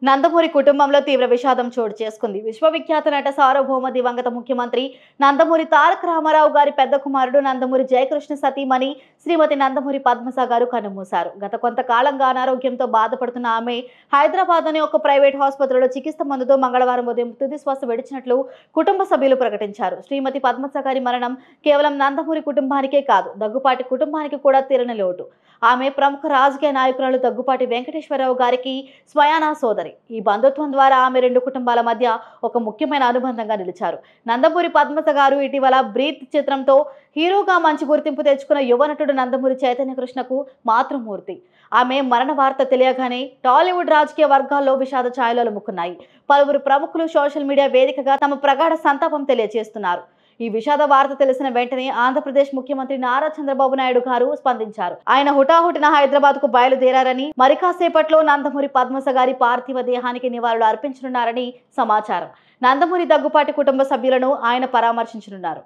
నందమూరి కుటుంబంలో తీవ్ర విషాదం చోటు చేసుకుంది. విశ్వవిఖ్యాత నట సార్వభౌమ దివంగత ముఖ్యమంత్రి నందమూరి తారక రామారావు గారి పెద్ద కుమారుడు నందమూరి జయకృష్ణ సతీమణి శ్రీమతి నందమూరి పద్మజ గారు కన్నుమూశారు. గత కొంతకాలంగా అనారోగ్యంతో బాధపడుతున్న ఆమె హైదరాబాద్లోని ఒక ప్రైవేట్ ఆసుపత్రిలో చికిత్స పొందుతూ మంగళవారం ఉదయం తుది శ్వాస విడిచినట్లు కుటుంబ సభ్యులు ప్రకటించారు. శ్రీమతి పద్మజ గారి మరణం కేవలం నందమూరి కుటుంబానికే కాదు, దగ్గుపాటి కుటుంబానికి కూడా తీరని లోటు. ఆమె ప్రముఖ రాజకీయ నాయకురాలు దగ్గుపాటి వెంకటేశ్వరరావు గారికి స్వయానా సోదరి. ఈ బంధుత్వం ద్వారా ఆమె రెండు కుటుంబాల మధ్య ఒక ముఖ్యమైన అనుబంధంగా నిలిచారు. నందమూరి పద్మజ గారు ఇటీవల బ్రీత్ చిత్రంతో హీరోగా మంచి గుర్తింపు తెచ్చుకున్న యువ నటుడు నందమూరి చైతన్య కృష్ణకు మాతృమూర్తి. ఆమె మరణ వార్త తెలియగానే టాలీవుడ్ రాజకీయ వర్గాల్లో విషాద ఛాయలు అలుముకున్నాయి. పలువురు ప్రముఖులు సోషల్ మీడియా వేదికగా తమ ప్రగాఢ సంతాపం తెలియజేస్తున్నారు. ఈ విషాద వార్త తెలిసిన వెంటనే ఆంధ్రప్రదేశ్ ముఖ్యమంత్రి నారా చంద్రబాబు నాయుడు గారు స్పందించారు. ఆయన హుటాహుటిన హైదరాబాద్ కు బయలుదేరారని, మరి కాసేపట్లో నందమూరి పద్మజ గారి పార్థివ దేహానికి నివాళులు అర్పించనున్నారని సమాచారం. నందమూరి దగ్గుపాటి కుటుంబ సభ్యులను ఆయన పరామర్శించనున్నారు.